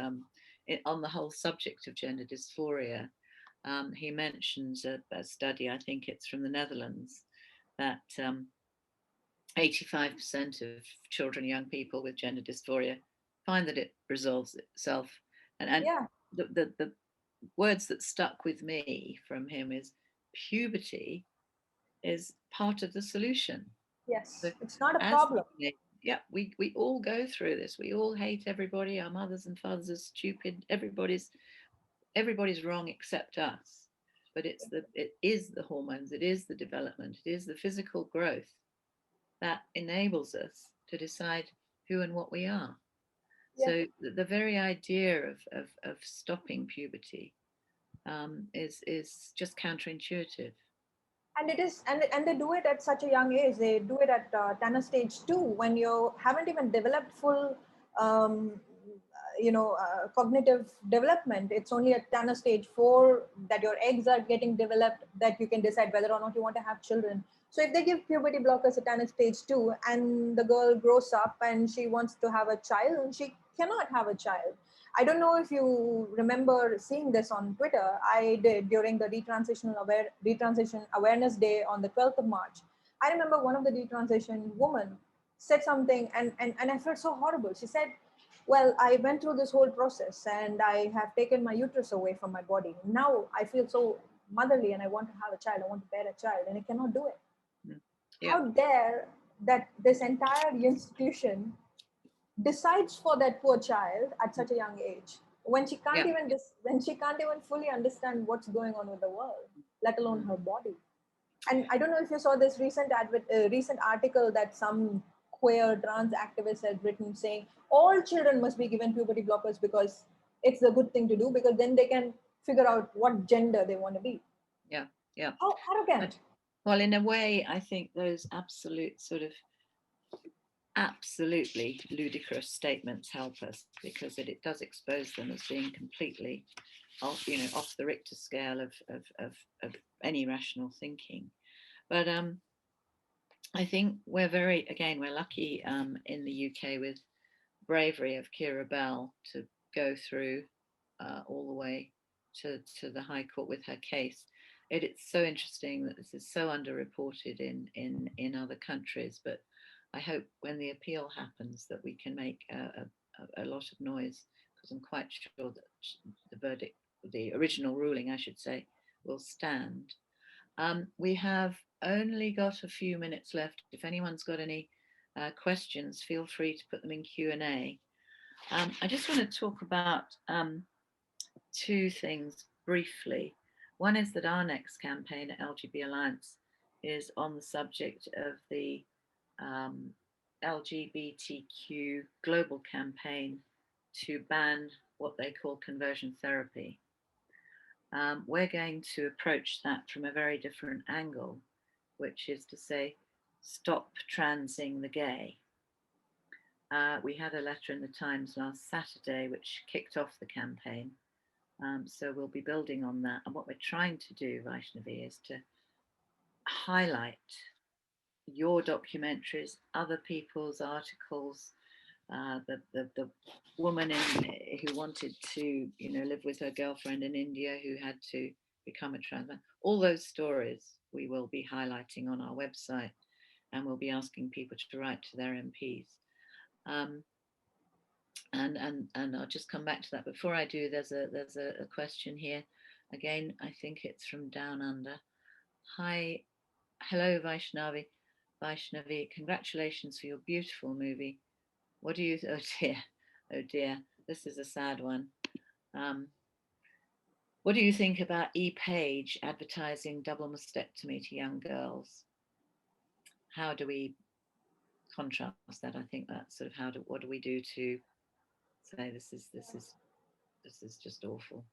on the whole subject of gender dysphoria. He mentions a study, I think it's from the Netherlands, that 85% of children and young people with gender dysphoria find that it resolves itself. And Yeah. the words that stuck with me from him is puberty is part of the solution. So Yes, it's not a as problem. yeah, we all go through this. We all hate everybody. Our mothers and fathers are stupid. Everybody's everybody's wrong except us. But it is the hormones, it is the development, it is the physical growth that enables us to decide who and what we are. Yeah. So the very idea of stopping puberty is just counterintuitive. And it is, and they do it at such a young age. They do it at Tanner stage 2, when you haven't even developed full cognitive development. It's only at Tanner stage 4 that your eggs are getting developed, that you can decide whether or not you want to have children. So if they give puberty blockers at Tanner stage 2, and the girl grows up and she wants to have a child, she cannot have a child. I don't know if you remember seeing this on Twitter. I did during the detransition awareness day on the 12th of March. I remember one of the detransition women said something, and I felt so horrible. She said, well, I went through this whole process and I have taken my uterus away from my body. Now I feel so motherly and I want to have a child. I want to bear a child and I cannot do it. Mm. Yeah. How dare that this entire institution decides for that poor child at such a young age, when she can't Yeah. even when she can't even fully understand what's going on with the world, let alone Mm. her body. And I don't know if you saw this recent article that some queer trans activist had written, saying all children must be given puberty blockers because it's the good thing to do, because then they can figure out what gender they want to be. Yeah. Yeah. How arrogant. Well, in a way, I think those absolutely ludicrous statements help us, because it does expose them as being completely off the Richter scale of any rational thinking. But I think we're lucky in the UK with bravery of Kira Bell to go through all the way to the High Court with her case. It's so interesting that this is so underreported in other countries, but I hope when the appeal happens that we can make a lot of noise, because I'm quite sure that the verdict, the original ruling, I should say, will stand. We have only got a few minutes left. If anyone's got any questions, feel free to put them in Q&A. I just want to talk about two things briefly. One is that our next campaign at LGB Alliance is on the subject of the um, LGBTQ global campaign to ban what they call conversion therapy. We're going to approach that from a very different angle, which is to say, stop transing the gay. We had a letter in the Times last Saturday which kicked off the campaign. So we'll be building on that. And what we're trying to do, Vaishnavi, is to highlight your documentaries, other people's articles, the woman who wanted to live with her girlfriend in India who had to become a trans man. All those stories we will be highlighting on our website, and we'll be asking people to write to their MPs. And I'll just come back to that. Before I do, there's a question here. Again, I think it's from Down Under. Hi, hello Vaishnavi, congratulations for your beautiful movie. What do you? Oh dear, this is a sad one. What do you think about ePage advertising double mastectomy to young girls? How do we contrast that? I think that's sort of what do we do to say this is just awful.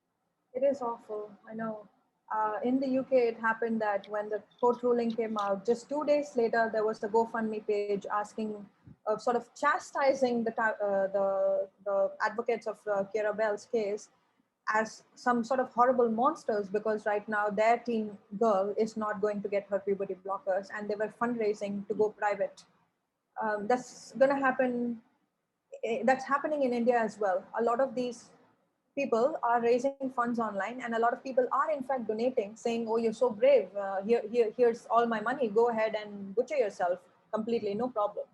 It is awful, I know. In the UK, it happened that when the court ruling came out, just 2 days later, there was a GoFundMe page asking, sort of chastising the advocates of Kira Bell's case as some sort of horrible monsters, because right now their teen girl is not going to get her puberty blockers, and they were fundraising to go private. That's going to happen. That's happening in India as well. A lot of these people are raising funds online, and a lot of people are in fact donating, saying, oh, you're so brave, here's all my money, go ahead and butcher yourself completely, no problem.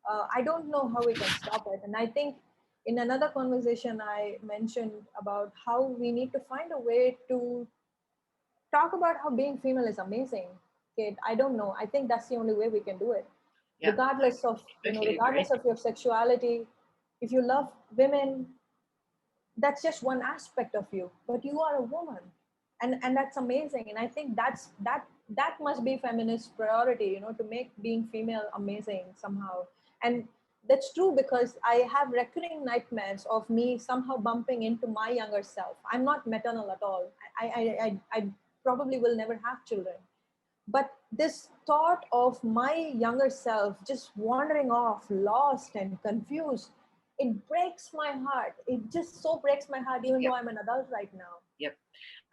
I don't know how we can stop it. And I think in another conversation I mentioned about how we need to find a way to talk about how being female is amazing. Kate, I don't know, I think that's the only way we can do it, Yeah, regardless of totally agree. regardless of your sexuality. If you love women, that's just one aspect of you, but you are a woman, and that's amazing. And I think that must be feminist priority, to make being female amazing somehow. And that's true, because I have recurring nightmares of me somehow bumping into my younger self. I'm not maternal at all. I probably will never have children, but this thought of my younger self just wandering off, lost and confused, it breaks my heart. It just so breaks my heart, even though Yep. I'm an adult right now. Yep.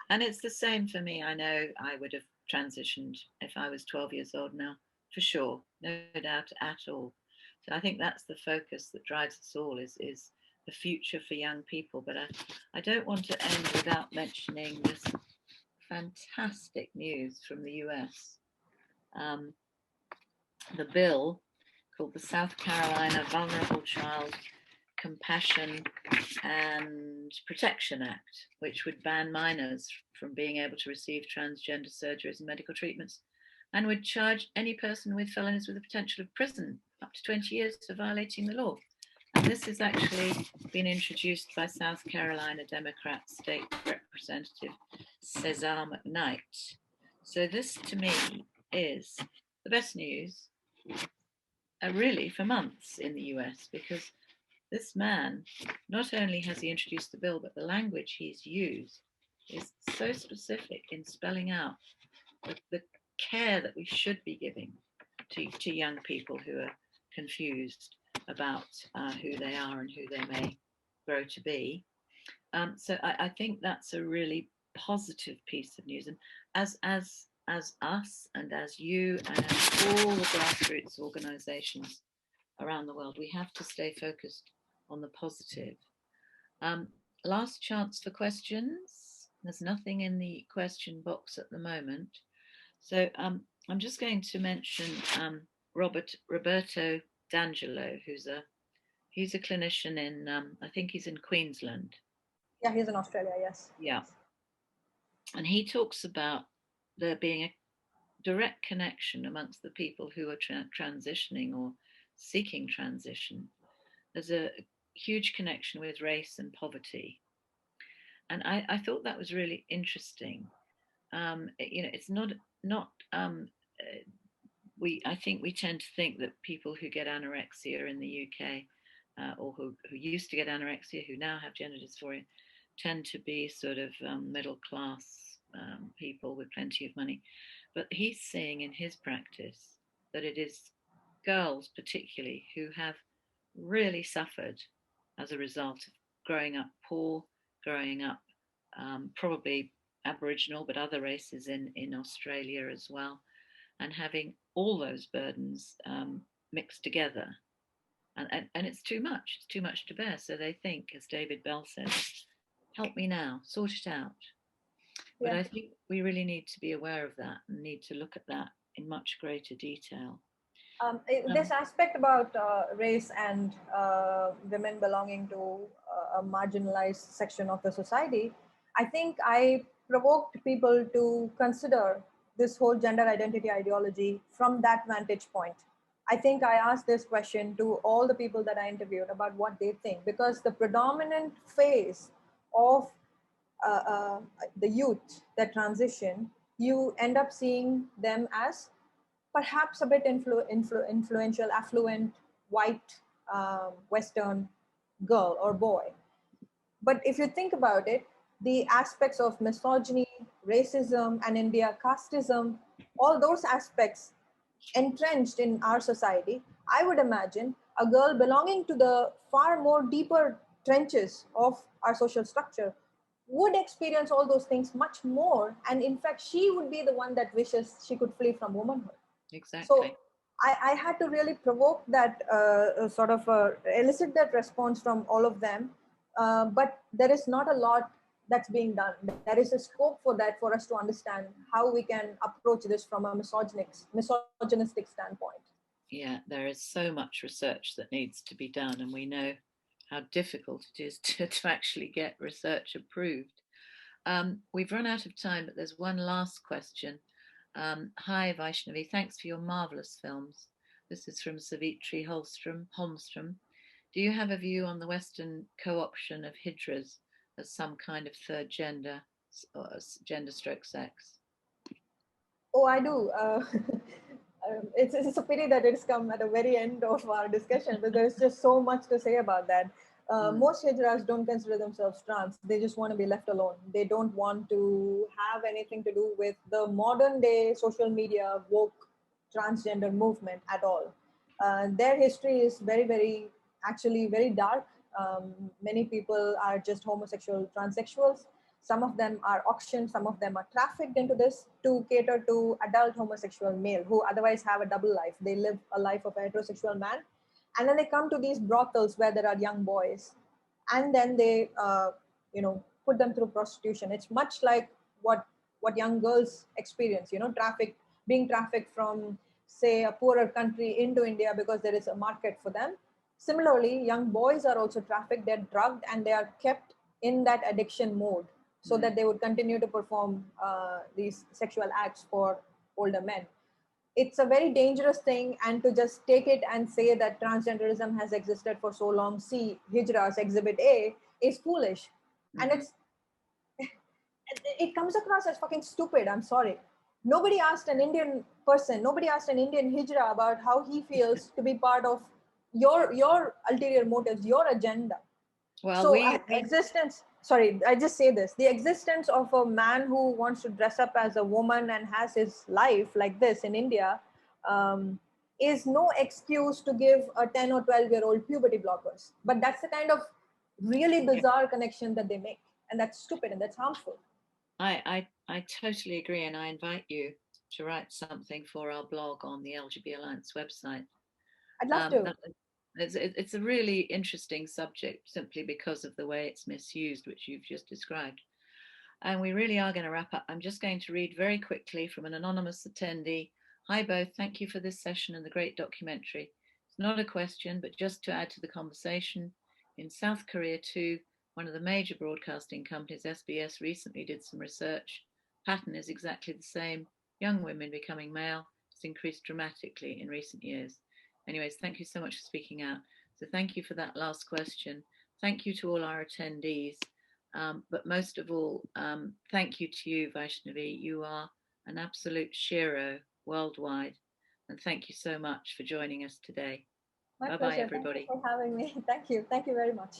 And it's the same for me. I know I would have transitioned if I was 12 years old now, for sure, no doubt at all. So I think that's the focus that drives us all is the future for young people. But I don't want to end without mentioning this fantastic news from the US. Um, the bill called the South Carolina Vulnerable Child Compassion and Protection Act, which would ban minors from being able to receive transgender surgeries and medical treatments, and would charge any person with felonies with the potential of prison up to 20 years for violating the law. And this has actually been introduced by South Carolina Democrat State Representative Cesar McKnight. So this to me is the best news really for months in the US, because this man, not only has he introduced the bill, but the language he's used is so specific in spelling out the care that we should be giving to young people who are confused about who they are and who they may grow to be. So I think that's a really positive piece of news. And as us and as you and as all the grassroots organisations around the world, we have to stay focused on the positive. Um, Last chance for questions. There's nothing in the question box at the moment. So I'm just going to mention Roberto D'Angelo, he's a clinician in I think he's in Queensland. Yeah, he's in Australia, yes. Yeah, and he talks about there being a direct connection amongst the people who are transitioning or seeking transition. There's a huge connection with race and poverty. And I thought that was really interesting. It's not we. I think we tend to think that people who get anorexia in the UK, or who used to get anorexia, who now have gender dysphoria, tend to be sort of middle class people with plenty of money. But he's seeing in his practice that it is girls, particularly, who have really suffered as a result of growing up poor, growing up probably Aboriginal, but other races in Australia as well, and having all those burdens mixed together. And it's too much. It's too much to bear. So they think, as David Bell says, help me now, sort it out. But Yeah. I think we really need to be aware of that and need to look at that in much greater detail. This aspect about race and women belonging to a marginalized section of the society, I think I provoked people to consider this whole gender identity ideology from that vantage point. I think I asked this question to all the people that I interviewed about what they think, because the predominant phase of uh, uh, the youth that transition, you end up seeing them as perhaps a bit influential, affluent, white, Western girl or boy. But if you think about it, the aspects of misogyny, racism, and India casteism, all those aspects entrenched in our society, I would imagine a girl belonging to the far more deeper trenches of our social structure would experience all those things much more. And in fact, she would be the one that wishes she could flee from womanhood. So Exactly. I had to really provoke that sort of elicit that response from all of them. But there is not a lot that's being done. There is a scope for that, for us to understand how we can approach this from a misogynistic standpoint. Yeah, there is so much research that needs to be done, and we know how difficult it is to actually get research approved. We've run out of time, but there's one last question. Hi, Vaishnavi. Thanks for your marvelous films. This is from Savitri Holmstrom. Do you have a view on the Western co option of hijras as some kind of third gender, or gender stroke sex? Oh, I do. It's a pity that it's come at the very end of our discussion, but there's just so much to say about that. Mm, Most hijras don't consider themselves trans. They just want to be left alone. They don't want to have anything to do with the modern day social media woke transgender movement at all. Their history is actually very dark. Many people are just homosexual transsexuals. Some of them are auctioned, some of them are trafficked into this to cater to adult homosexual male who otherwise have a double life. They live a life of a heterosexual man, and then they come to these brothels where there are young boys, and then they, put them through prostitution. It's much like what young girls experience. Being trafficked from, say, a poorer country into India because there is a market for them. Similarly, young boys are also trafficked. They're drugged and they are kept in that addiction mode so mm, that they would continue to perform these sexual acts for older men. It's a very dangerous thing, and to just take it and say that transgenderism has existed for so long, see hijras exhibit A, is foolish. And mm-hmm. it comes across as fucking stupid. I'm sorry. Nobody asked an Indian hijra about how he feels to be part of your ulterior motives, your agenda. Well, So we existence, sorry, I just say this, the existence of a man who wants to dress up as a woman and has his life like this in India, um, is no excuse to give a 10 or 12-year-old puberty blockers. But that's the kind of really yeah, bizarre connection that they make, and that's stupid and that's harmful. I totally agree, and I invite you to write something for our blog on the LGB Alliance website. I'd love to. That, it's a really interesting subject simply because of the way it's misused, which you've just described. And we really are going to wrap up. I'm just going to read very quickly from an anonymous attendee. Hi, both. Thank you for this session and the great documentary. It's not a question, but just to add to the conversation. In South Korea, too, one of the major broadcasting companies, SBS, recently did some research. Pattern is exactly the same. Young women becoming male has increased dramatically in recent years. Anyways, thank you so much for speaking out. So thank you for that last question. Thank you to all our attendees. But most of all, thank you to you, Vaishnavi. You are an absolute shiro worldwide. And thank you so much for joining us today. My Bye bye, pleasure. Thank you everybody. for having me. Thank you. Thank you very much.